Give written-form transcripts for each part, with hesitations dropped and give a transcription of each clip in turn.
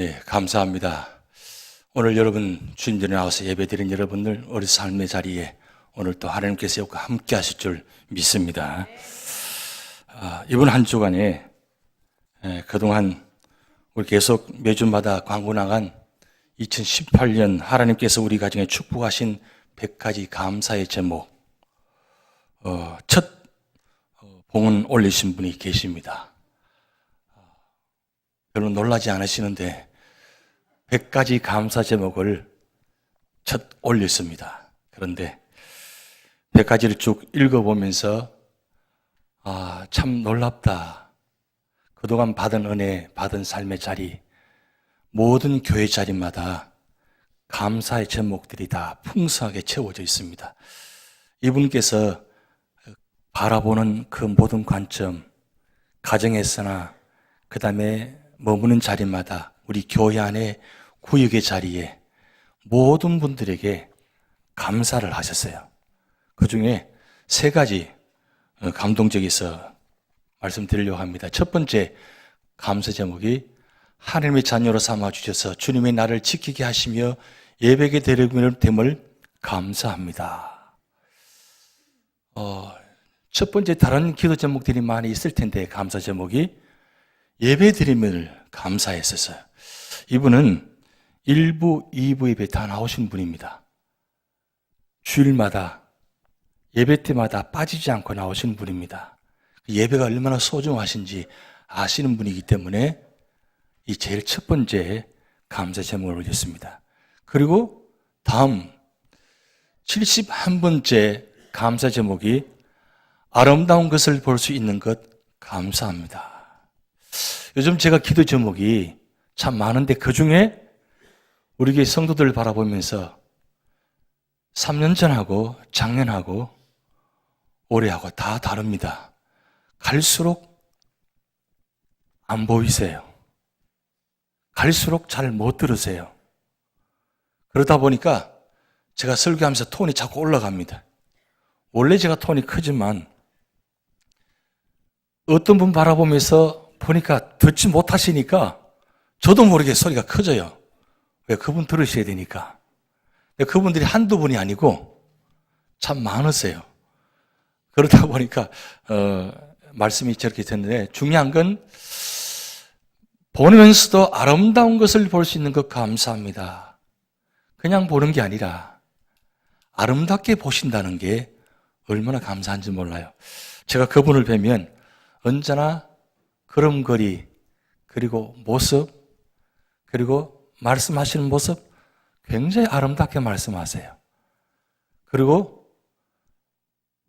네, 감사합니다. 오늘 여러분 주님들에 나와서 예배드린 여러분들 우리 삶의 자리에 오늘 또 하나님께서 함께 하실 줄 믿습니다. 이번 한 주간에 그동안 우리 계속 매주마다 광고 나간 2018년 하나님께서 우리 가정에 축복하신 100가지 감사의 제목 첫 봉헌 올리신 분이 계십니다. 별로 놀라지 않으시는데 100가지 감사 제목을 첫 올렸습니다. 그런데 100가지를 쭉 읽어보면서 참 놀랍다. 그동안 받은 은혜, 받은 삶의 자리, 모든 교회 자리마다 감사의 제목들이 다 풍성하게 채워져 있습니다. 이분께서 바라보는 그 모든 관점, 가정에서나 그 다음에 머무는 자리마다 우리 교회 안에 구역의 자리에 모든 분들에게 감사를 하셨어요. 그 중에 세 가지 감동적이어서 말씀드리려고 합니다. 첫 번째 감사 제목이 하나님의 자녀로 삼아주셔서 주님의 나를 지키게 하시며 예배게 됨을 감사합니다. 첫 번째 다른 기도 제목들이 많이 있을 텐데 감사 제목이 예배 드림을 감사했었어요. 이분은 1부, 2부 예배 다 나오신 분입니다. 주일마다 예배 때마다 빠지지 않고 나오시는 분입니다. 예배가 얼마나 소중하신지 아시는 분이기 때문에 이 제일 첫 번째 감사 제목을 올렸습니다. 그리고 다음 71번째 감사 제목이 아름다운 것을 볼 수 있는 것 감사합니다. 요즘 제가 기도 제목이 참 많은데 그 중에 우리 교회 성도들을 바라보면서 3년 전하고 작년하고 올해하고 다 다릅니다. 갈수록 안 보이세요. 갈수록 잘 못 들으세요. 그러다 보니까 제가 설교하면서 톤이 자꾸 올라갑니다. 원래 제가 톤이 크지만 어떤 분 바라보면서 보니까 듣지 못하시니까 저도 모르게 소리가 커져요. 왜? 그분 들으셔야 되니까. 그분들이 한두 분이 아니고 참 많으세요. 그러다 보니까 말씀이 저렇게 됐는데 중요한 건 보면서도 아름다운 것을 볼 수 있는 것 감사합니다. 그냥 보는 게 아니라 아름답게 보신다는 게 얼마나 감사한지 몰라요. 제가 그분을 뵈면 언제나 걸음걸이 그리고 모습 그리고 말씀하시는 모습 굉장히 아름답게 말씀하세요. 그리고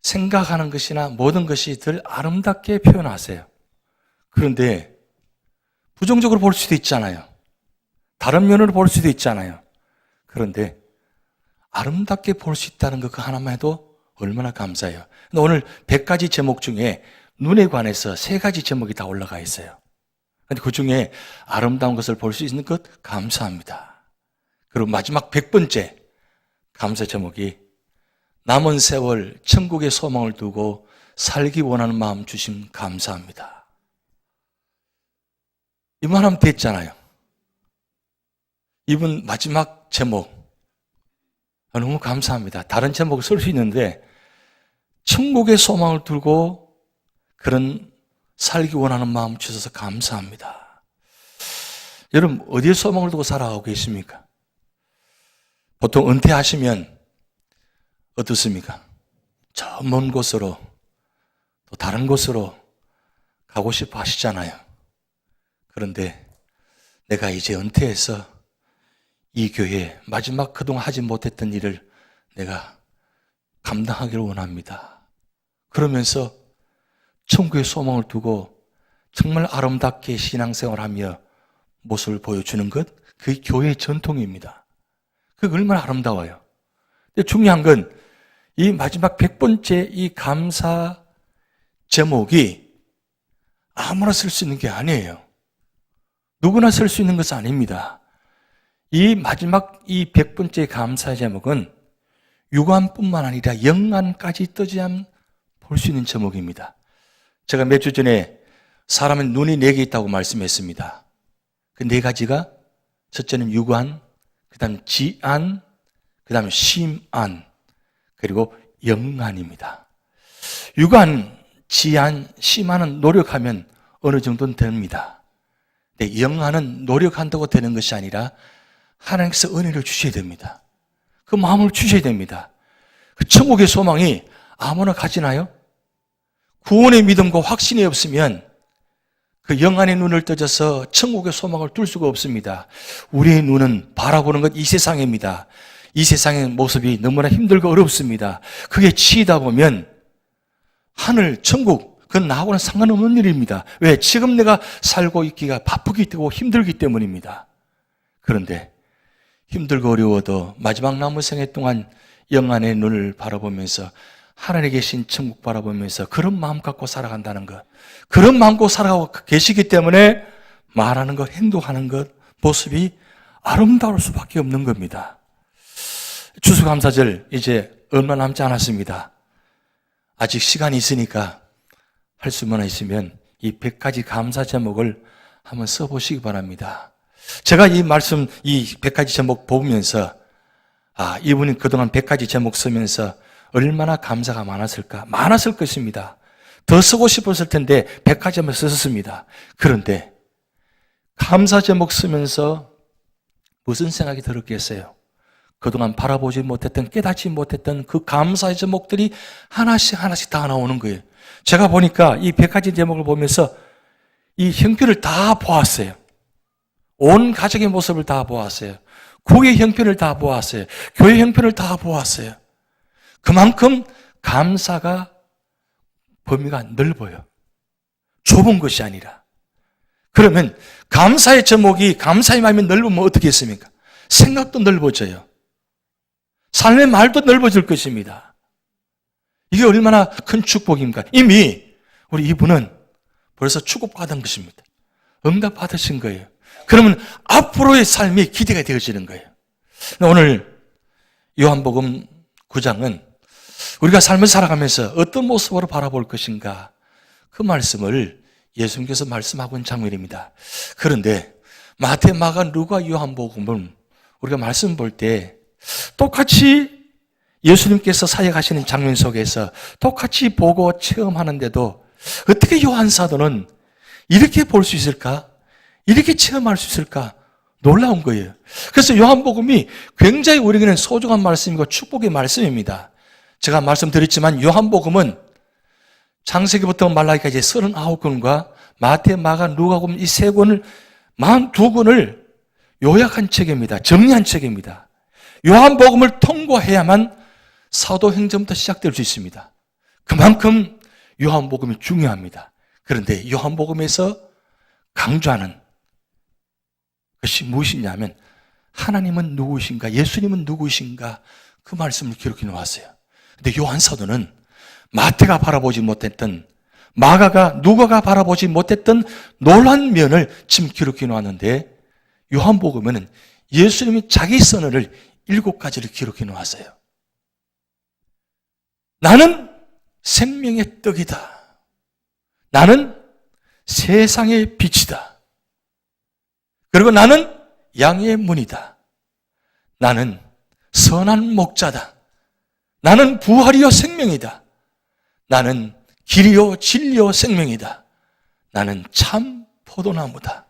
생각하는 것이나 모든 것이 늘 아름답게 표현하세요. 그런데 부정적으로 볼 수도 있잖아요. 다른 면으로 볼 수도 있잖아요. 그런데 아름답게 볼 수 있다는 것 그 하나만 해도 얼마나 감사해요. 근데 오늘 100가지 제목 중에 눈에 관해서 3가지 제목이 다 올라가 있어요. 그런데 그 중에 아름다운 것을 볼 수 있는 것 감사합니다. 그리고 마지막 100번째 감사 제목이 남은 세월 천국의 소망을 두고 살기 원하는 마음 주심 감사합니다. 이만하면 됐잖아요. 이분 마지막 제목 너무 감사합니다. 다른 제목을 쓸 수 있는데 천국의 소망을 두고 그런 살기 원하는 마음 주셔서 감사합니다. 여러분 어디에 소망을 두고 살아가고 계십니까? 보통 은퇴하시면 어떻습니까? 저 먼 곳으로 또 다른 곳으로 가고 싶어 하시잖아요. 그런데 내가 이제 은퇴해서 이 교회에 마지막 그동안 하지 못했던 일을 내가 감당하기를 원합니다. 그러면서 천국의 소망을 두고 정말 아름답게 신앙생활하며 모습을 보여주는 것, 그게 교회의 전통입니다. 그게 얼마나 아름다워요. 근데 중요한 건 이 마지막 100번째 이 감사 제목이 아무나 쓸 수 있는 게 아니에요. 누구나 쓸 수 있는 것은 아닙니다. 이 마지막 이 100번째 감사 제목은 육안뿐만 아니라 영안까지 떠지면 볼 수 있는 제목입니다. 제가 몇 주 전에 사람은 눈이 4개 있다고 말씀했습니다. 그 4가지가 첫째는 유관, 그 다음 지안, 그 다음 심안, 그리고 영안입니다. 유관, 지안, 심안은 노력하면 어느 정도는 됩니다. 근데 영안은 노력한다고 되는 것이 아니라 하나님께서 은혜를 주셔야 됩니다. 그 마음을 주셔야 됩니다. 그 천국의 소망이 아무나 가지나요? 구원의 믿음과 확신이 없으면 그 영안의 눈을 떠져서 천국의 소망을 뚫을 수가 없습니다. 우리의 눈은 바라보는 것 이 세상입니다. 이 세상의 모습이 너무나 힘들고 어렵습니다. 그게 치이다 보면 하늘, 천국, 그건 나하고는 상관없는 일입니다. 왜? 지금 내가 살고 있기가 바쁘기 때문에 힘들기 때문입니다. 그런데 힘들고 어려워도 마지막 남은 생애 동안 영안의 눈을 바라보면서 하늘에 계신 천국 바라보면서 그런 마음 갖고 살아간다는 것, 그런 마음 갖고 살아가고 계시기 때문에 말하는 것, 행동하는 것, 모습이 아름다울 수밖에 없는 겁니다. 추수감사절 이제 얼마 남지 않았습니다. 아직 시간이 있으니까 할 수만 있으면 이 100가지 감사 제목을 한번 써보시기 바랍니다. 제가 이 말씀, 이 100가지 제목 보면서 이분이 그동안 100가지 제목 쓰면서 얼마나 감사가 많았을까? 많았을 것입니다. 더 쓰고 싶었을 텐데 100가지만 썼습니다. 그런데 감사 제목 쓰면서 무슨 생각이 들었겠어요? 그동안 바라보지 못했던, 깨닫지 못했던 그 감사의 제목들이 하나씩 다 나오는 거예요. 제가 보니까 이 100가지 제목을 보면서 이 형편을 다 보았어요. 온 가족의 모습을 다 보았어요. 국의 형편을 다 보았어요. 교회 형편을 다 보았어요. 그만큼 감사가 범위가 넓어요. 좁은 것이 아니라. 그러면 감사의 제목이, 감사의 마음이 넓으면 어떻게 했습니까? 생각도 넓어져요. 삶의 말도 넓어질 것입니다. 이게 얼마나 큰 축복입니까? 이미 우리 이분은 벌써 축복받은 것입니다. 응답받으신 거예요. 그러면 앞으로의 삶이 기대가 되어지는 거예요. 오늘 요한복음 9장은 우리가 삶을 살아가면서 어떤 모습으로 바라볼 것인가, 그 말씀을 예수님께서 말씀하고 있는 장면입니다. 그런데 마태, 마가, 루가, 요한복음은 우리가 말씀 볼 때 똑같이 예수님께서 사역하시는 장면 속에서 똑같이 보고 체험하는데도 어떻게 요한 사도는 이렇게 볼 수 있을까? 이렇게 체험할 수 있을까? 놀라운 거예요. 그래서 요한복음이 굉장히 우리에게는 소중한 말씀이고 축복의 말씀입니다. 제가 말씀드렸지만 요한복음은 창세기부터 말라기까지 39권과 마태, 마가, 누가복음 이 세 권을 42권을 요약한 책입니다. 정리한 책입니다. 요한복음을 통과해야만 사도행전부터 시작될 수 있습니다. 그만큼 요한복음이 중요합니다. 그런데 요한복음에서 강조하는 것이 무엇이냐면 하나님은 누구이신가, 예수님은 누구이신가, 그 말씀을 기록해 놓았어요. 근데 요한 사도는 마태가 바라보지 못했던, 마가가, 누가가 바라보지 못했던 놀란 면을 지금 기록해 놓았는데 요한복음에는 예수님이 자기 선언을 7가지를 기록해 놓았어요. 나는 생명의 떡이다. 나는 세상의 빛이다. 그리고 나는 양의 문이다. 나는 선한 목자다. 나는 부활이요 생명이다. 나는 길이요 진리요 생명이다. 나는 참 포도나무다.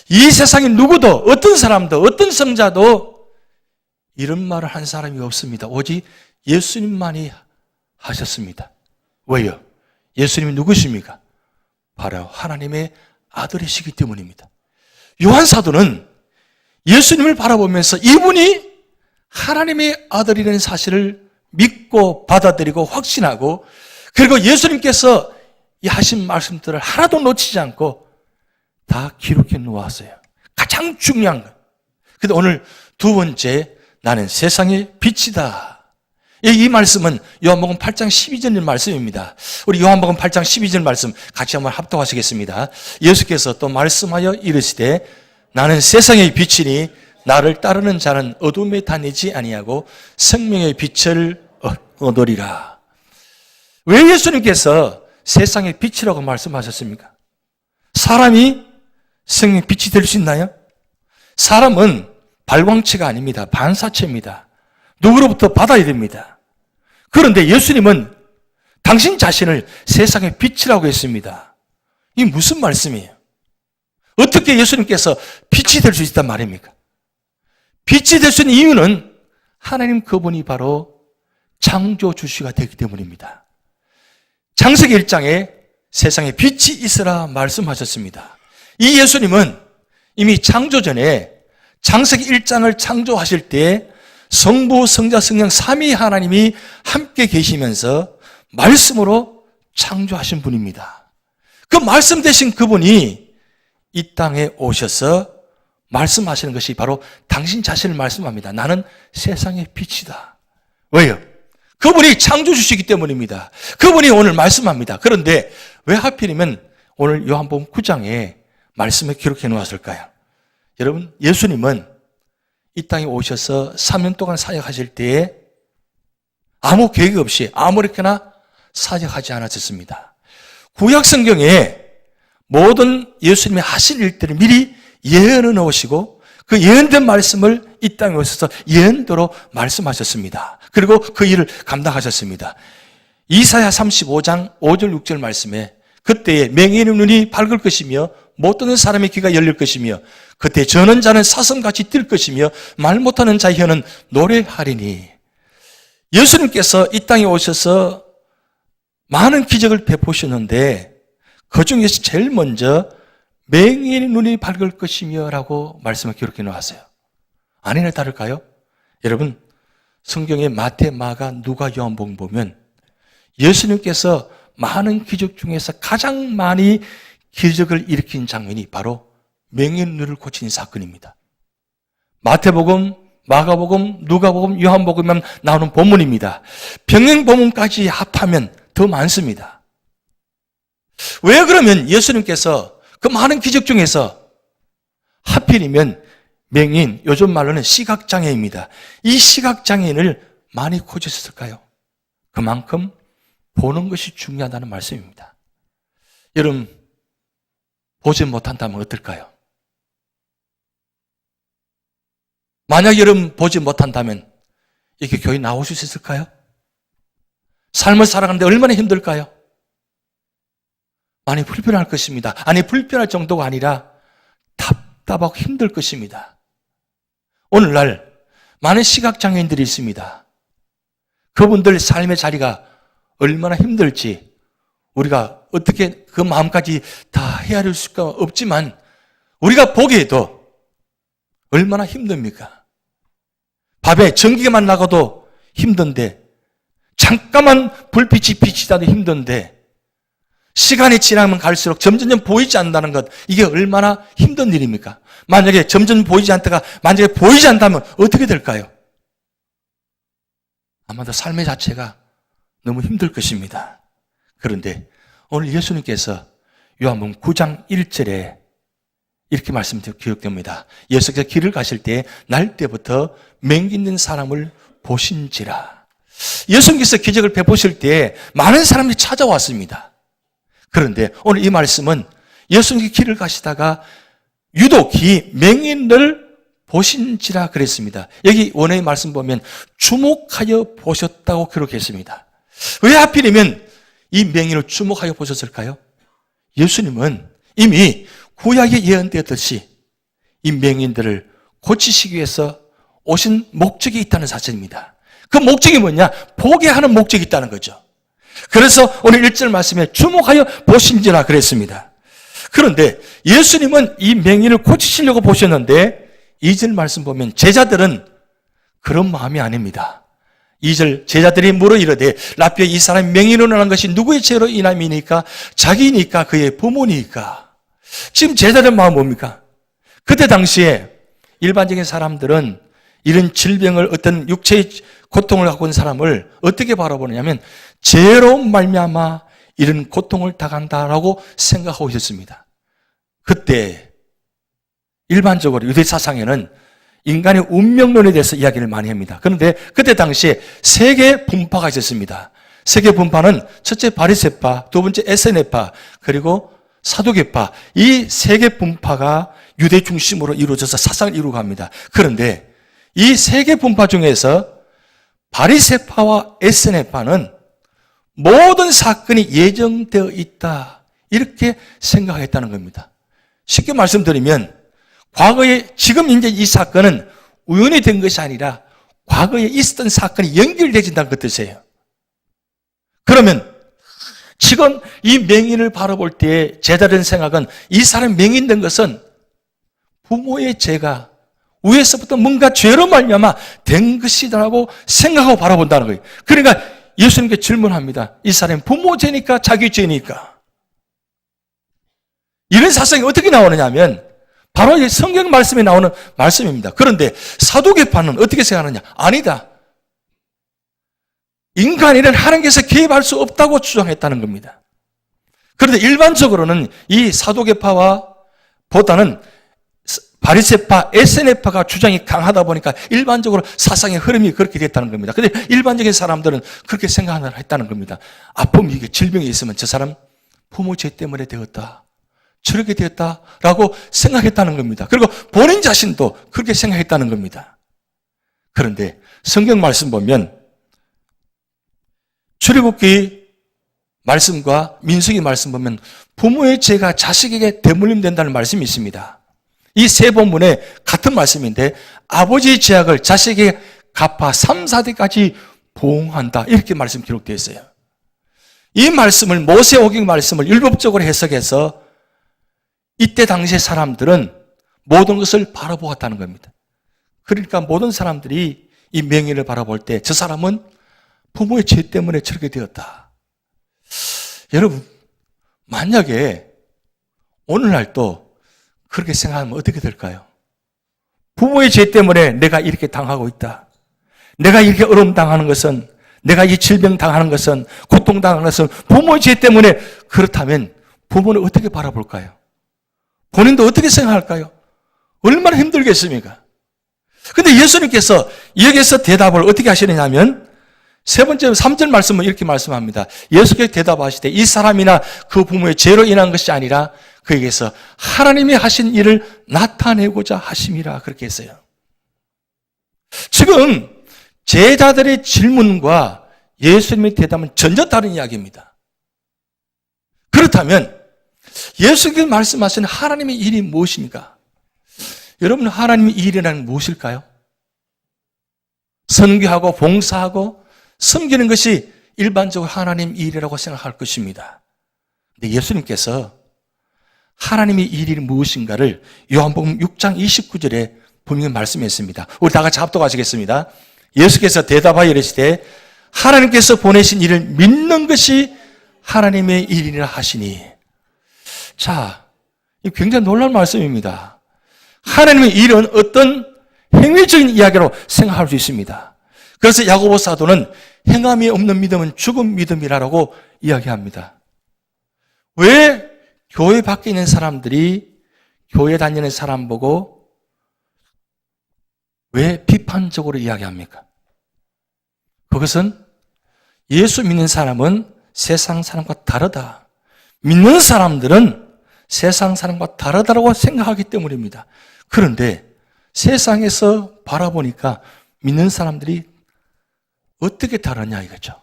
이 세상에 누구도, 어떤 사람도, 어떤 성자도 이런 말을 한 사람이 없습니다. 오직 예수님만이 하셨습니다. 왜요? 예수님이 누구십니까? 바로 하나님의 아들이시기 때문입니다. 요한 사도는 예수님을 바라보면서 이분이 하나님의 아들이라는 사실을 믿고 받아들이고 확신하고, 그리고 예수님께서 이 하신 말씀들을 하나도 놓치지 않고 다 기록해 놓았어요. 가장 중요한 것. 근데 오늘 두 번째, 나는 세상의 빛이다. 이 말씀은 요한복음 8장 12절 말씀입니다. 우리 요한복음 8장 12절 말씀 같이 한번 합독하시겠습니다. 예수께서 또 말씀하여 이르시되 나는 세상의 빛이니 나를 따르는 자는 어둠에 다니지 아니하고 생명의 빛을 얻으리라. 왜 예수님께서 세상의 빛이라고 말씀하셨습니까? 사람이 생명의 빛이 될 수 있나요? 사람은 발광체가 아닙니다. 반사체입니다. 누구로부터 받아야 됩니다. 그런데 예수님은 당신 자신을 세상의 빛이라고 했습니다. 이 무슨 말씀이에요? 어떻게 예수님께서 빛이 될 수 있단 말입니까? 빛이 될 수 있는 이유는 하나님 그분이 바로 창조주시가 되기 때문입니다. 창세기 1장에 세상에 빛이 있으라 말씀하셨습니다. 이 예수님은 이미 창조 전에 창세기 1장을 창조하실 때 성부, 성자, 성령 삼위 하나님이 함께 계시면서 말씀으로 창조하신 분입니다. 그 말씀 되신 그분이 이 땅에 오셔서 말씀하시는 것이 바로 당신 자신을 말씀합니다. 나는 세상의 빛이다. 왜요? 그분이 창조주시기 때문입니다. 그분이 오늘 말씀합니다. 그런데 왜 하필이면 오늘 요한복음 9장에 말씀에 기록해 놓았을까요? 여러분, 예수님은 이 땅에 오셔서 3년 동안 사역하실 때에 아무 계획 없이 아무렇게나 사역하지 않았었습니다. 구약 성경에 모든 예수님이 하신 일들을 미리 예언해 놓으시고 그 예언된 말씀을 이 땅에 오셔서 예언대로 말씀하셨습니다. 그리고 그 일을 감당하셨습니다. 이사야 35장 5절 6절 말씀에 그때에 맹인의 눈이 밝을 것이며 못 듣는 사람의 귀가 열릴 것이며 그때 저는 자는 사슴같이 뛸 것이며 말 못하는 자의 혀는 노래하리니. 예수님께서 이 땅에 오셔서 많은 기적을 베푸셨는데 그 중에서 제일 먼저 맹인의 눈이 밝을 것이며 라고 말씀을 기록해 놓았어요. 아니나 다를까요? 여러분, 성경의 마태, 마가, 누가, 요한복음 보면 예수님께서 많은 기적 중에서 가장 많이 기적을 일으킨 장면이 바로 맹인의 눈을 고친 사건입니다. 마태복음, 마가복음, 누가복음, 요한복음만 나오는 본문입니다. 병행본문까지 합하면 더 많습니다. 왜 그러면 예수님께서 그 많은 기적 중에서 하필이면 맹인, 요즘 말로는 시각장애입니다. 이 시각장애인을 많이 고쳤을까요? 그만큼 보는 것이 중요하다는 말씀입니다. 여러분, 보지 못한다면 어떨까요? 만약 여러분 보지 못한다면 이렇게 교회 나오실 수 있을까요? 삶을 살아가는데 얼마나 힘들까요? 많이 불편할 것입니다. 아니, 불편할 정도가 아니라 답답하고 힘들 것입니다. 오늘날 많은 시각장애인들이 있습니다. 그분들 삶의 자리가 얼마나 힘들지 우리가 어떻게 그 마음까지 다 헤아릴 수가 없지만 우리가 보기에도 얼마나 힘듭니까? 밤에 전기만 나가도 힘든데 잠깐만 불빛이 비치다도 힘든데 시간이 지나면 갈수록 점점 보이지 않는다는 것, 이게 얼마나 힘든 일입니까? 만약에 점점 보이지 않다가 만약에 보이지 않다면 어떻게 될까요? 아마도 삶의 자체가 너무 힘들 것입니다. 그런데 오늘 예수님께서 요한복음 9장 1절에 이렇게 말씀이 기록됩니다. 예수께서 길을 가실 때 날 때부터 맹기 있는 사람을 보신지라. 예수님께서 기적을 베푸실 때 많은 사람들이 찾아왔습니다. 그런데 오늘 이 말씀은 예수님이 길을 가시다가 유독 이 맹인을 보신지라 그랬습니다. 여기 원어의 말씀 보면 주목하여 보셨다고 기록했습니다. 왜 하필이면 이 맹인을 주목하여 보셨을까요? 예수님은 이미 구약에 예언되었듯이 이 맹인들을 고치시기 위해서 오신 목적이 있다는 사실입니다. 그 목적이 뭐냐? 보게 하는 목적이 있다는 거죠. 그래서 오늘 1절 말씀에 주목하여 보신지라 그랬습니다. 그런데 예수님은 이 맹인을 고치시려고 보셨는데 2절 말씀 보면 제자들은 그런 마음이 아닙니다. 2절 제자들이 물어 이르되 라삐아 이 사람이 맹인으로 난 것이 누구의 죄로 인함이니까? 자기니까 그의 부모니까? 지금 제자들의 마음은 뭡니까? 그때 당시에 일반적인 사람들은 이런 질병을 어떤 육체의 고통을 갖고 있는 사람을 어떻게 바라보느냐면 죄로 말미암아 이런 고통을 당한다라고 생각하고 있었습니다. 그때 일반적으로 유대 사상에는 인간의 운명론에 대해서 이야기를 많이 합니다. 그런데 그때 당시에 세 개의 분파가 있었습니다. 세 개의 분파는 첫째 바리새파, 두 번째 에세네파, 그리고 사두개파, 이 세 개 분파가 유대 중심으로 이루어져서 사상을 이루고 갑니다. 그런데 이 세계 분파 중에서 바리새파와 에스네파는 모든 사건이 예정되어 있다, 이렇게 생각했다는 겁니다. 쉽게 말씀드리면 과거에 지금 이제 이 사건은 우연히 된 것이 아니라 과거에 있었던 사건이 연결되어진다는 그 뜻이에요. 그러면 지금 이 맹인을 바라볼 때 제자된 생각은 이 사람 맹인된 것은 부모의 죄가 위에서부터 뭔가 죄로 말미암아 된 것이라고 생각하고 바라본다는 거예요. 그러니까 예수님께 질문합니다. 이 사람이 부모 죄니까 자기 죄니까? 이런 사상이 어떻게 나오느냐 하면 바로 이 성경 말씀에 나오는 말씀입니다. 그런데 사두개파는 어떻게 생각하느냐? 아니다. 인간에는 하나님께서 개입할 수 없다고 주장했다는 겁니다. 그런데 일반적으로는 이 사두개파와 보다는 바리새파, 에스네파가 주장이 강하다 보니까 일반적으로 사상의 흐름이 그렇게 됐다는 겁니다. 그런데 일반적인 사람들은 그렇게 생각했다는 겁니다. 아픔이, 질병이 있으면 저 사람 부모 죄 때문에 되었다, 저렇게 되었다라고 생각했다는 겁니다. 그리고 본인 자신도 그렇게 생각했다는 겁니다. 그런데 성경 말씀 보면 출애굽기 말씀과 민수기 말씀 보면 부모의 죄가 자식에게 대물림된다는 말씀이 있습니다. 이 세 본문에 같은 말씀인데 아버지의 죄악을 자식에게 갚아 3, 4대까지 보응한다, 이렇게 말씀 기록되어 있어요. 이 말씀을 모세오경 말씀을 율법적으로 해석해서 이때 당시의 사람들은 모든 것을 바라보았다는 겁니다. 그러니까 모든 사람들이 이 맹인을 바라볼 때 저 사람은 부모의 죄 때문에 저렇게 되었다. 여러분, 만약에 오늘날도 그렇게 생각하면 어떻게 될까요? 부모의 죄 때문에 내가 이렇게 당하고 있다, 내가 이렇게 어려움 당하는 것은, 내가 이 질병 당하는 것은, 고통 당하는 것은 부모의 죄 때문에, 그렇다면 부모는 어떻게 바라볼까요? 본인도 어떻게 생각할까요? 얼마나 힘들겠습니까? 근데 예수님께서 여기서 대답을 어떻게 하시느냐면 세 번째 3절 말씀은 이렇게 말씀합니다. 예수께서 대답하시되 이 사람이나 그 부모의 죄로 인한 것이 아니라 그에게서 하나님이 하신 일을 나타내고자 하심이라, 그렇게 했어요. 지금 제자들의 질문과 예수님의 대답은 전혀 다른 이야기입니다. 그렇다면 예수께서 말씀하시는 하나님의 일이 무엇입니까? 여러분, 하나님의 일이란 무엇일까요? 선교하고 봉사하고 섬기는 것이 일반적으로 하나님 일이라고 생각할 것입니다. 근데 예수님께서 하나님의 일이 무엇인가를 요한복음 6장 29절에 분명히 말씀했습니다. 우리 다 같이 합독하시겠습니다. 예수께서 대답하여 이르시되 하나님께서 보내신 일을 믿는 것이 하나님의 일이라 하시니. 자, 이 굉장히 놀라운 말씀입니다. 하나님의 일은 어떤 행위적인 이야기로 생각할 수 있습니다. 그래서 야고보 사도는 행함이 없는 믿음은 죽은 믿음이라고 이야기합니다. 왜 교회 밖에 있는 사람들이 교회 다니는 사람 보고 왜 비판적으로 이야기합니까? 그것은 예수 믿는 사람은 세상 사람과 다르다, 믿는 사람들은 세상 사람과 다르다고 생각하기 때문입니다. 그런데 세상에서 바라보니까 믿는 사람들이 어떻게 다르냐 이거죠.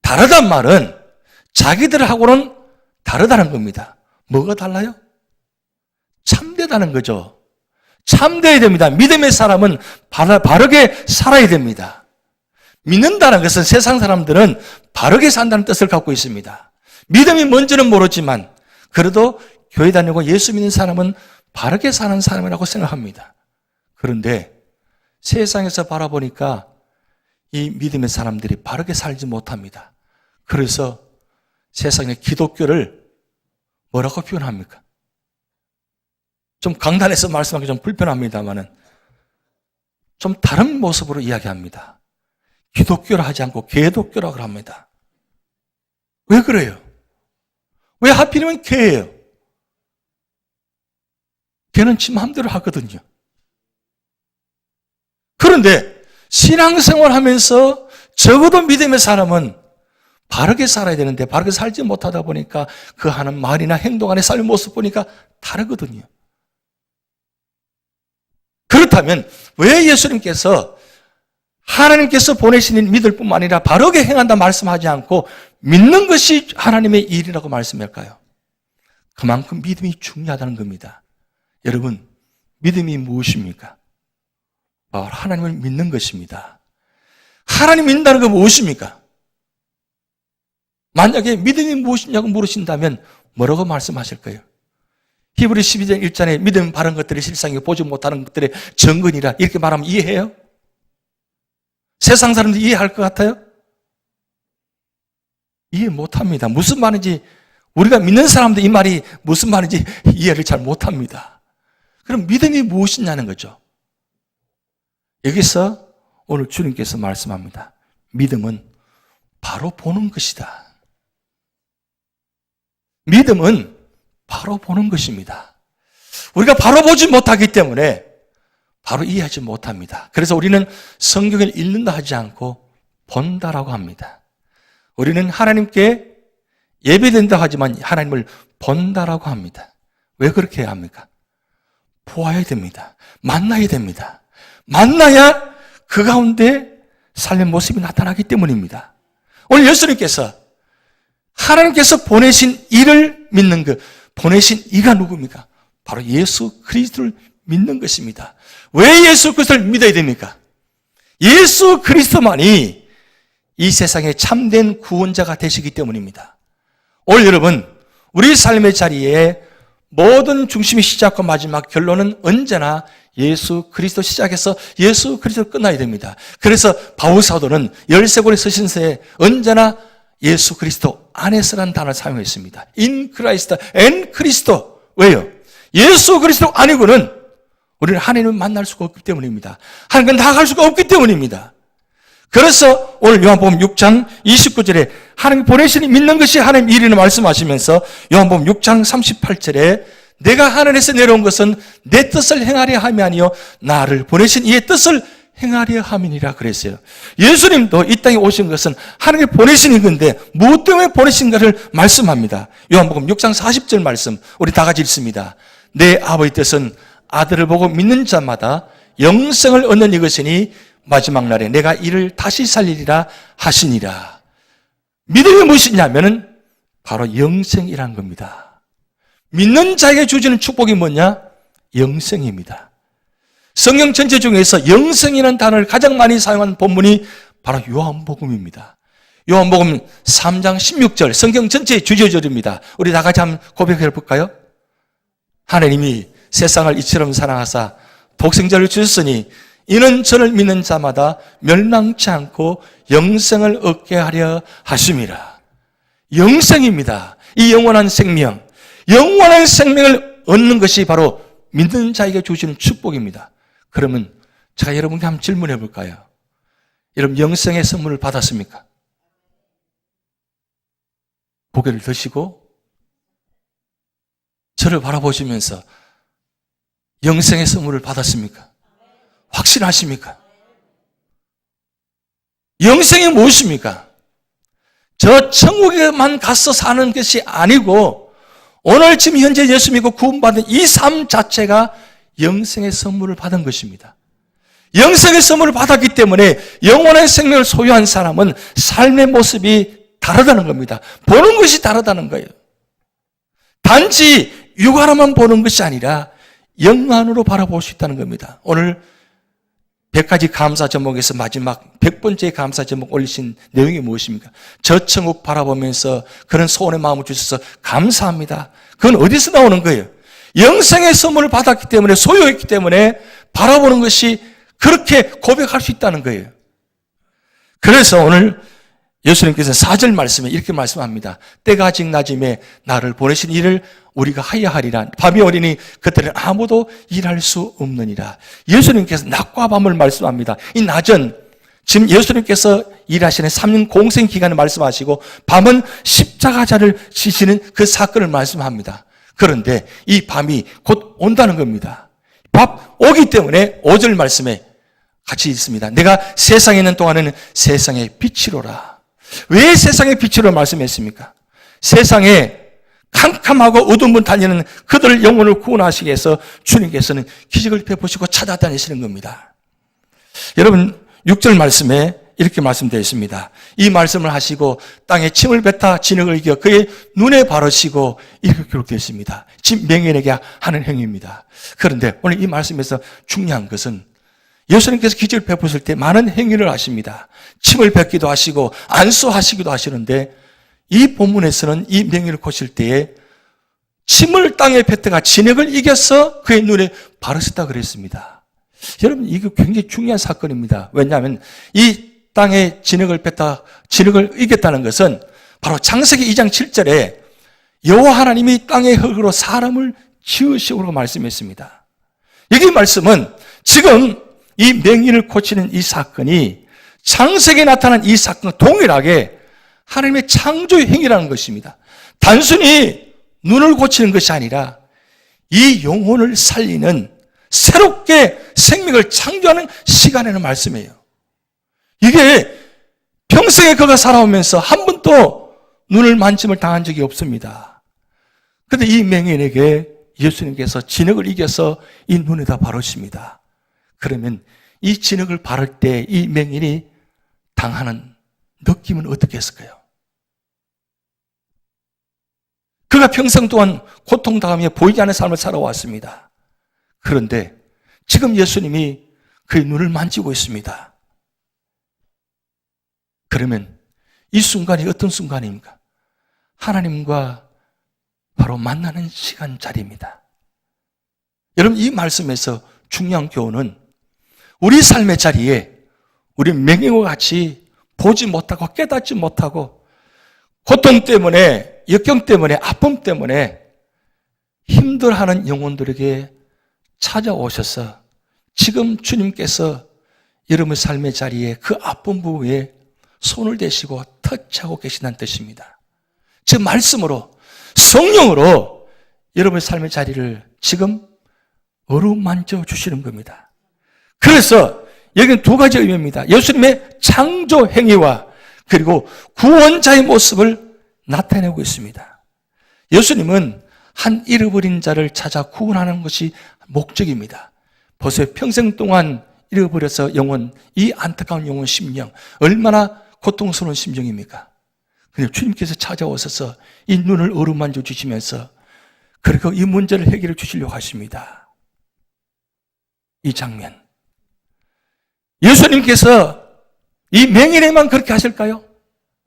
다르단 말은 자기들하고는 다르다는 겁니다. 뭐가 달라요? 참되다는 거죠. 참되어야 됩니다. 믿음의 사람은 바르게 살아야 됩니다. 믿는다는 것은 세상 사람들은 바르게 산다는 뜻을 갖고 있습니다. 믿음이 뭔지는 모르지만 그래도 교회 다니고 예수 믿는 사람은 바르게 사는 사람이라고 생각합니다. 그런데 세상에서 바라보니까 이 믿음의 사람들이 바르게 살지 못합니다. 그래서 세상의 기독교를 뭐라고 표현합니까? 좀 강단에서 말씀하기 좀 불편합니다만은 좀 다른 모습으로 이야기합니다. 기독교라 하지 않고 개독교라고 합니다. 왜 그래요? 왜 하필이면 개예요? 개는 지 마음대로 하거든요. 그런데 신앙생활 하면서 적어도 믿음의 사람은 바르게 살아야 되는데 바르게 살지 못하다 보니까 그 하는 말이나 행동 안에 삶의 모습 보니까 다르거든요. 그렇다면 왜 예수님께서 하나님께서 보내신 믿을 뿐만 아니라 바르게 행한다 말씀하지 않고 믿는 것이 하나님의 일이라고 말씀할까요? 그만큼 믿음이 중요하다는 겁니다. 여러분, 믿음이 무엇입니까? 바로 하나님을 믿는 것입니다. 하나님 믿는다는 건 무엇입니까? 만약에 믿음이 무엇이냐고 물으신다면 뭐라고 말씀하실 거예요? 히브리 12장 1절에 믿음 바른 것들이 실상이고 보지 못하는 것들의 증거니라 이렇게 말하면 이해해요? 세상 사람들이 이해할 것 같아요? 이해 못합니다. 무슨 말인지 우리가 믿는 사람들 이 말이 무슨 말인지 이해를 잘 못합니다. 그럼 믿음이 무엇이냐는 거죠. 여기서 오늘 주님께서 말씀합니다. 믿음은 바로 보는 것이다. 믿음은 바로 보는 것입니다. 우리가 바로 보지 못하기 때문에 바로 이해하지 못합니다. 그래서 우리는 성경을 읽는다 하지 않고 본다라고 합니다. 우리는 하나님께 예배된다 하지만 하나님을 본다라고 합니다. 왜 그렇게 해야 합니까? 보아야 됩니다. 만나야 됩니다. 만나야 그 가운데 삶의 모습이 나타나기 때문입니다. 오늘 예수님께서 하나님께서 보내신 이를 믿는 그 보내신 이가 누굽니까? 바로 예수 그리스도를 믿는 것입니다. 왜 예수 그리스도를 믿어야 됩니까? 예수 그리스도만이 이 세상에 참된 구원자가 되시기 때문입니다. 오늘 여러분, 우리 삶의 자리에 모든 중심이 시작과 마지막 결론은 언제나 예수 그리스도 시작해서 예수 그리스도 끝나야 됩니다. 그래서 바울 사도는 열쇠고리 서신서에 언제나 예수 그리스도 안에서라는 단어를 사용했습니다. In Christ and Cristo. 왜요? 예수 그리스도 아니고는 우리는 하나님을 만날 수가 없기 때문입니다. 하나님과 나아갈 수가 없기 때문입니다. 그래서 오늘 요한복음 6장 29절에 하나님 보내시니 믿는 것이 하나님 일이라는 말씀하시면서 요한복음 6장 38절에 내가 하늘에서 내려온 것은 내 뜻을 행하려 함이 아니요 나를 보내신 이의 뜻을 행하려 함이니라 그랬어요. 예수님도 이 땅에 오신 것은 하나님이 보내신 건데 무엇 때문에 보내신가를 말씀합니다. 요한복음 6장 40절 말씀 우리 다 같이 읽습니다. 내 아버지 뜻은 아들을 보고 믿는 자마다 영생을 얻는 이것이니 마지막 날에 내가 이를 다시 살리리라 하시니라. 믿음이 무엇이냐면은 바로 영생이란 겁니다. 믿는 자에게 주어지는 축복이 뭐냐? 영생입니다. 성경 전체 중에서 영생이라는 단어를 가장 많이 사용한 본문이 바로 요한복음입니다. 요한복음 3장 16절 성경 전체의 주제절입니다. 우리 다 같이 한번 고백해 볼까요? 하나님이 세상을 이처럼 사랑하사 독생자를 주셨으니 이는 저를 믿는 자마다 멸망치 않고 영생을 얻게 하려 하심이라. 영생입니다. 이 영원한 생명, 영원한 생명을 얻는 것이 바로 믿는 자에게 주시는 축복입니다. 그러면 제가 여러분께 한번 질문해 볼까요? 여러분 영생의 선물을 받았습니까? 고개를 드시고 저를 바라보시면서 영생의 선물을 받았습니까? 확신하십니까? 영생이 무엇입니까? 저 천국에만 가서 사는 것이 아니고 오늘 지금 현재 예수 믿고 구원받은 이 삶 자체가 영생의 선물을 받은 것입니다. 영생의 선물을 받았기 때문에 영원한 생명을 소유한 사람은 삶의 모습이 다르다는 겁니다. 보는 것이 다르다는 거예요. 단지 육안으로만 보는 것이 아니라 영안으로 바라볼 수 있다는 겁니다. 오늘 100가지 감사 제목에서 마지막 100번째 감사 제목 올리신 내용이 무엇입니까? 저 천국 바라보면서 그런 소원의 마음을 주셔서 감사합니다. 그건 어디서 나오는 거예요? 영생의 선물을 받았기 때문에 소유했기 때문에 바라보는 것이 그렇게 고백할 수 있다는 거예요. 그래서 오늘 예수님께서 4절 말씀에 이렇게 말씀합니다. 때가 아직 낮음에 나를 보내신 일을 우리가 하야 하리라. 밤이 오리니 그때는 아무도 일할 수 없느니라. 예수님께서 낮과 밤을 말씀합니다. 이 낮은 지금 예수님께서 일하시는 3년 공생 기간을 말씀하시고 밤은 십자가자를 지시는 그 사건을 말씀합니다. 그런데 이 밤이 곧 온다는 겁니다. 밤 오기 때문에 5절 말씀에 같이 있습니다. 내가 세상에 있는 동안에는 세상의 빛이로라. 왜 세상의 빛으로 말씀했습니까? 세상에 캄캄하고 어두운 달리는 그들 영혼을 구원하시기 위해서 주님께서는 기적을 베푸시고 찾아다니시는 겁니다. 여러분 6절 말씀에 이렇게 말씀되어 있습니다. 이 말씀을 하시고 땅에 침을 뱉어 진흙을 이겨 그의 눈에 바르시고 이렇게 기록되어 있습니다. 집 맹인에게 하는 행위입니다. 그런데 오늘 이 말씀에서 중요한 것은 예수님께서 기적을 베푸실 때 많은 행위를 하십니다. 침을 뱉기도 하시고 안수하시기도 하시는데 이 본문에서는 이 맹인을 고칠 때에 침을 땅에 뱉다가 진흙을 이겨서 그의 눈에 바르셨다 그랬습니다. 여러분 이거 굉장히 중요한 사건입니다. 왜냐하면 이 땅에 진흙을 뱉다 진흙을 이겼다는 것은 바로 창세기 2장 7절에 여호와 하나님이 땅의 흙으로 사람을 지으시고 말씀했습니다. 여기 말씀은 지금 이 맹인을 고치는 이 사건이 창세기에 나타난 이 사건과 동일하게 하나님의 창조의 행위라는 것입니다. 단순히 눈을 고치는 것이 아니라 이 영혼을 살리는 새롭게 생명을 창조하는 시간에는 말씀이에요. 이게 평생에 그가 살아오면서 한 번도 눈을 만짐을 당한 적이 없습니다. 그런데 이 맹인에게 예수님께서 진흙을 이겨서 이 눈에다 바르십니다. 그러면 이 진흙을 바를 때 이 맹인이 당하는 느낌은 어떻게 했을까요? 그가 평생 동안 고통당하며 보이지 않는 삶을 살아왔습니다. 그런데 지금 예수님이 그의 눈을 만지고 있습니다. 그러면 이 순간이 어떤 순간입니까? 하나님과 바로 만나는 시간 자리입니다. 여러분 이 말씀에서 중요한 교훈은 우리 삶의 자리에 우리 맹인과 같이 보지 못하고 깨닫지 못하고 고통 때문에 역경 때문에 아픔 때문에 힘들어하는 영혼들에게 찾아오셔서 지금 주님께서 여러분의 삶의 자리에 그 아픈 부위에 손을 대시고 터치하고 계신다는 뜻입니다. 즉 말씀으로 성령으로 여러분의 삶의 자리를 지금 어루만져 주시는 겁니다. 그래서 여기는 두 가지 의미입니다. 예수님의 창조 행위와 그리고 구원자의 모습을 나타내고 있습니다. 예수님은 한 잃어버린 자를 찾아 구원하는 것이 목적입니다. 보세요. 평생 동안 잃어버려서 영혼, 이 안타까운 영혼 심령, 얼마나 고통스러운 심정입니까? 근데 주님께서 찾아오셔서 이 눈을 어루만져 주시면서 그리고 이 문제를 해결해 주시려고 하십니다. 이 장면. 예수님께서 이 맹인에만 그렇게 하실까요?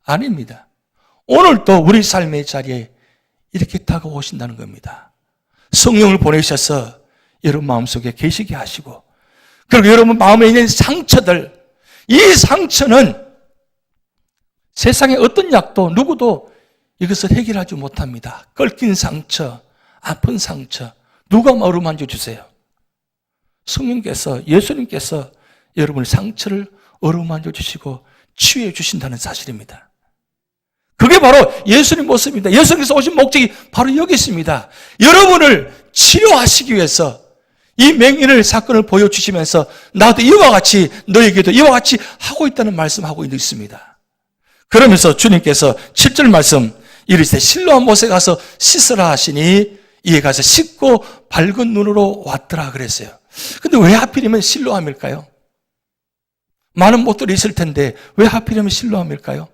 아닙니다. 오늘도 우리 삶의 자리에 이렇게 다가오신다는 겁니다. 성령을 보내셔서 여러분 마음속에 계시게 하시고 그리고 여러분 마음에 있는 상처들, 이 상처는 세상의 어떤 약도 누구도 이것을 해결하지 못합니다. 꺾인 상처, 아픈 상처 누가 어루만져 주세요? 성령께서 예수님께서 여러분의 상처를 어루만져 주시고 치유해 주신다는 사실입니다. 그게 바로 예수님 모습입니다. 예수님께서 오신 목적이 바로 여기 있습니다. 여러분을 치료하시기 위해서 이 맹인을 사건을 보여주시면서 나도 이와 같이 너에게도 이와 같이 하고 있다는 말씀하고 있습니다. 그러면서 주님께서 7절 말씀 이르시되 실로암 못에 가서 씻으라 하시니 이에 가서 씻고 밝은 눈으로 왔더라 그랬어요. 근데 왜 하필이면 실로암일까요? 많은 못들이 있을 텐데 왜 하필이면 실로암일까요?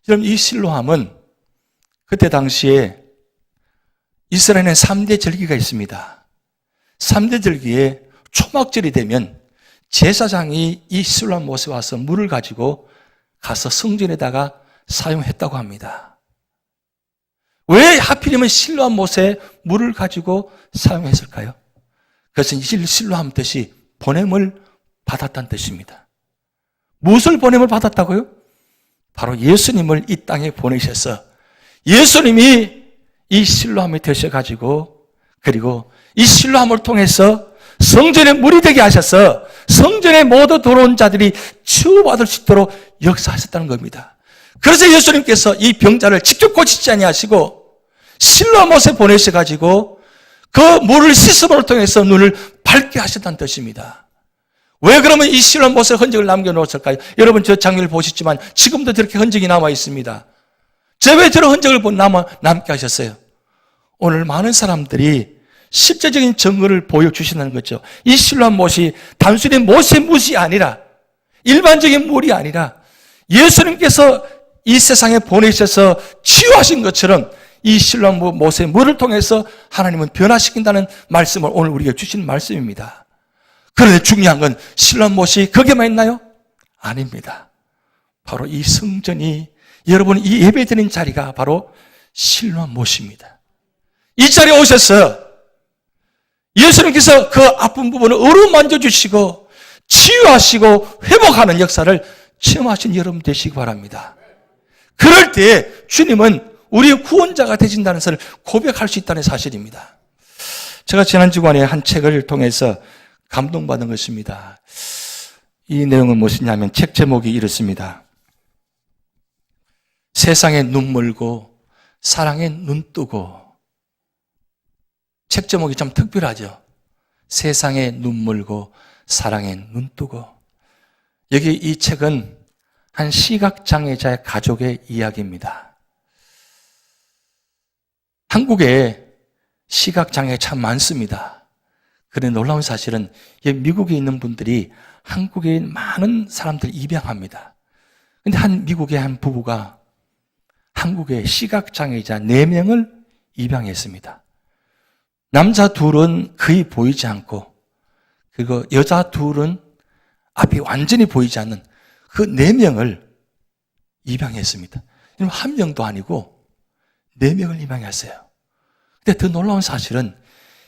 여러분 이 실로암은 그때 당시에 이스라엘에는 3대 절기가 있습니다. 3대 절기에 초막절이 되면 제사장이 이 실로암 못에 와서 물을 가지고 가서 성전에다가 사용했다고 합니다. 왜 하필이면 실로암 못에 물을 가지고 사용했을까요? 그것은 실로암 뜻이 보냄을 받았다는 뜻입니다. 무엇을 보냄을 받았다고요? 바로 예수님을 이 땅에 보내셔서 예수님이 이 실로암에 되셔가지고 그리고 이 실로암을 통해서 성전에 물이 되게 하셔서 성전에 모두 들어온 자들이 치유받을 수 있도록 역사하셨다는 겁니다. 그래서 예수님께서 이 병자를 직접 고치지 아니하시고 실로암 못에 보내셔가지고 그 물을 씻음을 통해서 눈을 밝게 하셨다는 뜻입니다. 왜 그러면 이 실로암 못에 흔적을 남겨놓았을까요? 여러분 저 장면을 보셨지만 지금도 저렇게 흔적이 남아 있습니다. 왜 저런 흔적을 남게 하셨어요? 오늘 많은 사람들이 실제적인 증거를 보여주신다는 거죠. 이 실로암 못이 단순히 못의 못이 아니라 일반적인 물이 아니라 예수님께서 이 세상에 보내셔서 치유하신 것처럼 이 실로암 못의 물을 통해서 하나님은 변화시킨다는 말씀을 오늘 우리에게 주신 말씀입니다. 그런데 중요한 건 실로암 못이 거기에만 있나요? 아닙니다. 바로 이 성전이 여러분 이 예배드리는 자리가 바로 실로암 못입니다. 이 자리에 오셔서 예수님께서 그 아픈 부분을 어루만져 주시고 치유하시고 회복하는 역사를 체험하신 여러분 되시기 바랍니다. 그럴 때 주님은 우리의 구원자가 되신다는 것을 고백할 수 있다는 사실입니다. 제가 지난 주간에 한 책을 통해서 감동받은 것입니다. 이 내용은 무엇이냐면 책 제목이 이렇습니다. 세상에 눈 멀고 사랑에 눈 뜨고. 책 제목이 좀 특별하죠. 세상에 눈 멀고 사랑에 눈 뜨고. 여기 이 책은 한 시각장애자의 가족의 이야기입니다. 한국에 시각장애가 참 많습니다. 그런데 놀라운 사실은 미국에 있는 분들이 한국에 많은 사람들 입양합니다. 그런데 한 미국의 한 부부가 한국에 시각장애자 4명을 입양했습니다. 남자 둘은 거의 보이지 않고 그리고 여자 둘은 앞이 완전히 보이지 않는 그 4명을 입양했습니다. 한 명도 아니고 4명을 입양했어요. 근데 더 놀라운 사실은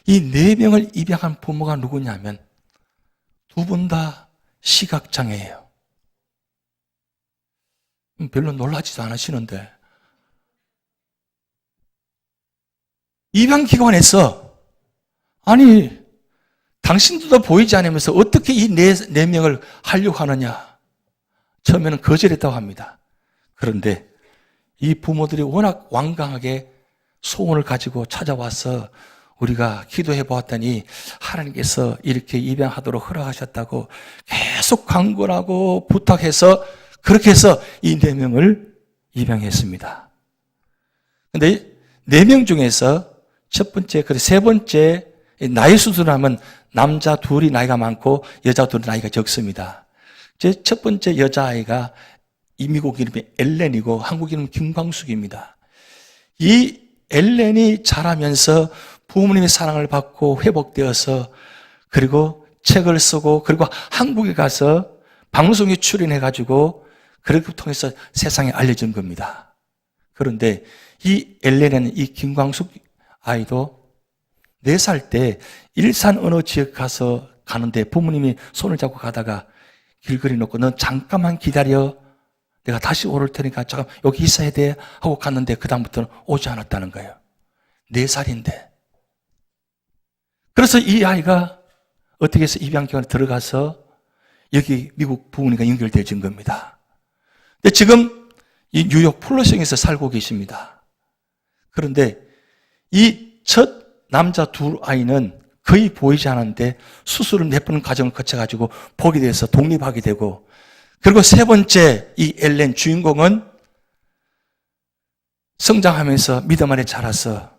이 4명을 입양한 부모가 누구냐면 두 분 다 시각장애예요. 별로 놀라지도 않으시는데 입양기관에서 아니 당신들도 보이지 않으면서 어떻게 이 네 명을 하려고 하느냐 처음에는 거절했다고 합니다. 그런데 이 부모들이 워낙 완강하게 소원을 가지고 찾아와서 우리가 기도해 보았더니 하나님께서 이렇게 입양하도록 허락하셨다고 계속 강권하고 부탁해서 그렇게 해서 이 4명을 입양했습니다. 그런데 4명 중에서 첫 번째, 그리고 세 번째 나이 수준하면 남자 둘이 나이가 많고 여자 둘이 나이가 적습니다. 제 첫 번째 여자아이가 이 미국 이름이 엘렌이고 한국 이름은 김광숙입니다. 이 엘렌이 자라면서 부모님의 사랑을 받고 회복되어서 그리고 책을 쓰고 그리고 한국에 가서 방송에 출연해가지고 그렇게 통해서 세상에 알려진 겁니다. 그런데 이 엘렌은 이 김광숙 아이도 4살 때 일산 어느 지역 가서 가는데 부모님이 손을 잡고 가다가 길거리 놓고 너 잠깐만 기다려. 내가 다시 오를 테니까 잠깐 여기 있어야 돼 하고 갔는데 그 다음부터는 오지 않았다는 거예요. 4살인데. 그래서 이 아이가 어떻게 해서 입양기관에 들어가서 여기 미국 부모님과 연결되어진 겁니다. 근데 지금 이 뉴욕 플러싱에서 살고 계십니다. 그런데 이 첫 남자 2 아이는 거의 보이지 않았는데 수술을 몇 번 과정을 거쳐가지고 보게 돼서 독립하게 되고 그리고 세 번째 이 엘렌 주인공은 성장하면서 믿음 안에 자라서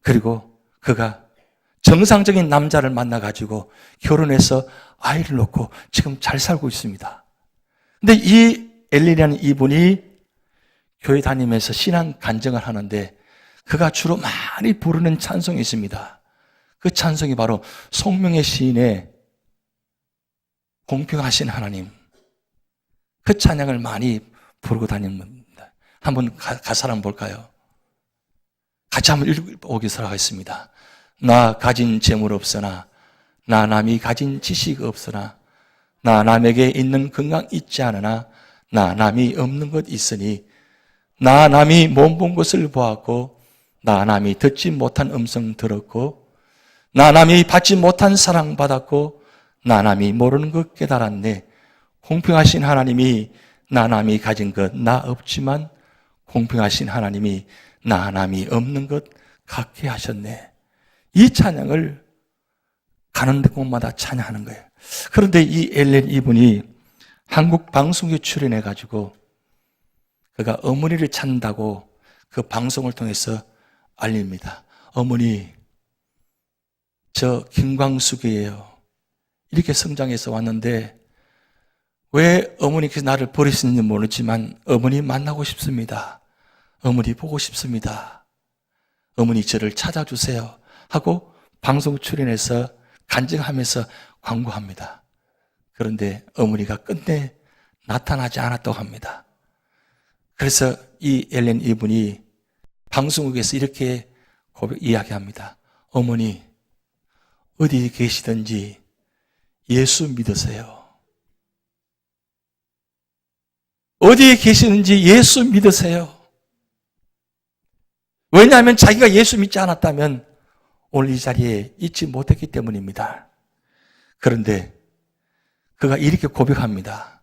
그리고 그가 정상적인 남자를 만나가지고 결혼해서 아이를 낳고 지금 잘 살고 있습니다. 근데 이 엘렌이라는 이분이 교회 다니면서 신앙 간증을 하는데 그가 주로 많이 부르는 찬송이 있습니다. 그 찬송이 바로 송명의 시인의 공평하신 하나님. 그 찬양을 많이 부르고 다니는 겁니다. 한번 가사를 한번 볼까요? 같이 한번 읽어보기로 하겠습니다. 나 가진 재물 없으나 나 남이 가진 지식 없으나 나 남에게 있는 건강 있지 않으나 나 남이 없는 것 있으니 나 남이 못 본 것을 보았고 나 남이 듣지 못한 음성 들었고 나 남이 받지 못한 사랑 받았고 나 남이 모르는 것 깨달았네. 공평하신 하나님이 나 남이 가진 것 나 없지만 공평하신 하나님이 나 남이 없는 것 갖게 하셨네. 이 찬양을 가는 곳마다 찬양하는 거예요. 그런데 이 엘렌 이분이 한국 방송에 출연해가지고 그가 어머니를 찾는다고 그 방송을 통해서 알립니다. 어머니, 저 김광숙이에요. 이렇게 성장해서 왔는데 왜 어머니께서 나를 버리시는지 모르지만 어머니 만나고 싶습니다. 어머니 보고 싶습니다. 어머니 저를 찾아주세요. 하고 방송 출연해서 간증하면서 광고합니다. 그런데 어머니가 끝내 나타나지 않았다고 합니다. 그래서 이 엘렌 이분이 방송국에서 이렇게 이야기합니다. 어머니, 어디 계시든지 예수 믿으세요. 어디에 계시는지 예수 믿으세요. 왜냐하면 자기가 예수 믿지 않았다면 오늘 이 자리에 있지 못했기 때문입니다. 그런데 그가 이렇게 고백합니다.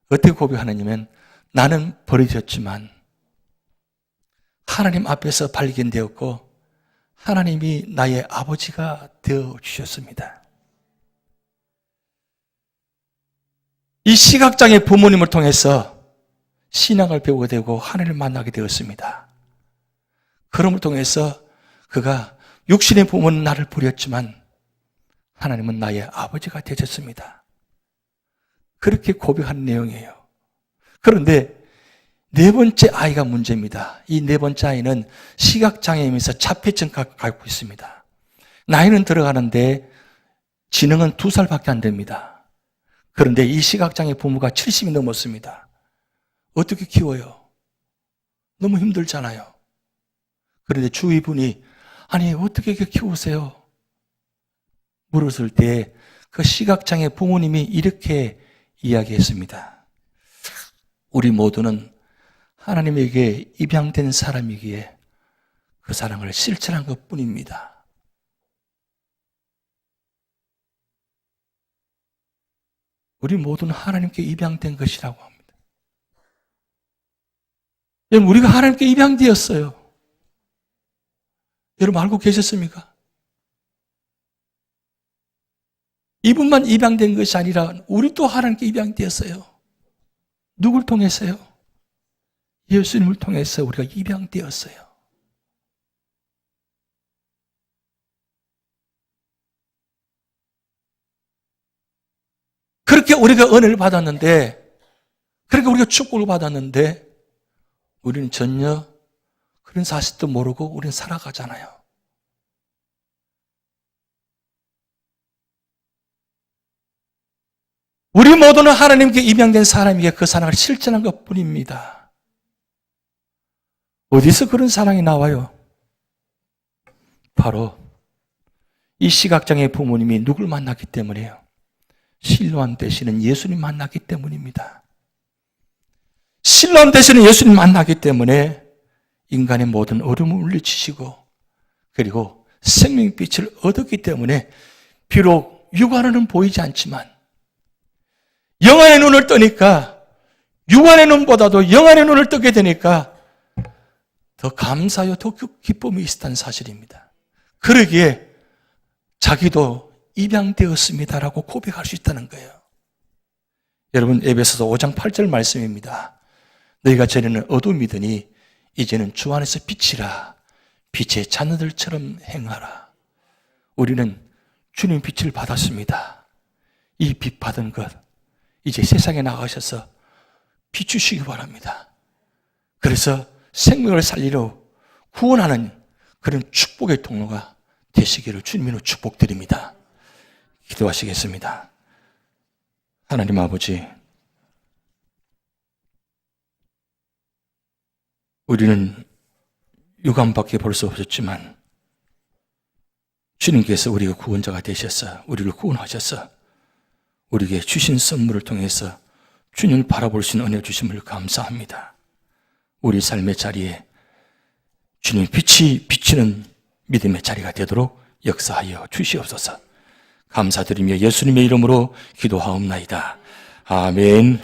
어떻게 고백하느냐면 나는 버려졌지만 하나님 앞에서 발견되었고 하나님이 나의 아버지가 되어 주셨습니다. 이 시각장애 부모님을 통해서 신앙을 배우게 되고 하나님을 만나게 되었습니다. 그럼을 통해서 그가 육신의 부모는 나를 버렸지만 하나님은 나의 아버지가 되셨습니다. 그렇게 고백한 내용이에요. 그런데 네 번째 아이가 문제입니다. 이 네 번째 아이는 시각장애이면서 자폐증을 갖고 있습니다. 나이는 들어가는데 지능은 2살밖에 안 됩니다. 그런데 이 시각장애 부모가 70이 넘었습니다. 어떻게 키워요? 너무 힘들잖아요. 그런데 주위 분이 아니 어떻게 이렇게 키우세요? 물었을 때 그 시각장애 부모님이 이렇게 이야기했습니다. 우리 모두는 하나님에게 입양된 사람이기에 그 사랑을 실천한 것뿐입니다. 우리 모두는 하나님께 입양된 것이라고 합니다. 여러분, 우리가 하나님께 입양되었어요. 여러분 알고 계셨습니까? 이분만 입양된 것이 아니라 우리도 하나님께 입양되었어요. 누굴 통해서요? 예수님을 통해서 우리가 입양되었어요. 그렇게 우리가 은혜를 받았는데, 그렇게 우리가 축복을 받았는데, 우리는 전혀 그런 사실도 모르고 우리는 살아가잖아요. 우리 모두는 하나님께 입양된 사람에게 그 사랑을 실천한 것뿐입니다. 어디서 그런 사랑이 나와요? 바로 이 시각장애 부모님이 누굴 만났기 때문이에요. 실로암 되시는 예수님 만났기 때문입니다. 실로암 되시는 예수님 만났기 때문에 인간의 모든 어려움을 물리치시고 그리고 생명빛을 얻었기 때문에 비록 육안에는 보이지 않지만 영안의 눈을 뜨니까 육안의 눈보다도 영안의 눈을 뜨게 되니까 더 감사요, 더 기쁨이 있었다는 사실입니다. 그러기에 자기도 입양되었습니다라고 고백할 수 있다는 거예요. 여러분 에베소서 5장 8절 말씀입니다. 너희가 전에는 어둠이더니 이제는 주 안에서 빛이라 빛의 자녀들처럼 행하라. 우리는 주님 빛을 받았습니다. 이 빛 받은 것 이제 세상에 나가셔서 비추시기 바랍니다. 그래서 생명을 살리러 구원하는 그런 축복의 통로가 되시기를 주님으로 축복드립니다. 기도하시겠습니다. 하나님 아버지, 우리는 육안밖에 볼 수 없었지만 주님께서 우리가 구원자가 되셔서 우리를 구원하셔서 우리에게 주신 선물을 통해서 주님을 바라볼 수 있는 은혜 주심을 감사합니다. 우리 삶의 자리에 주님 빛이 비치는 믿음의 자리가 되도록 역사하여 주시옵소서. 감사드리며 예수님의 이름으로 기도하옵나이다. 아멘.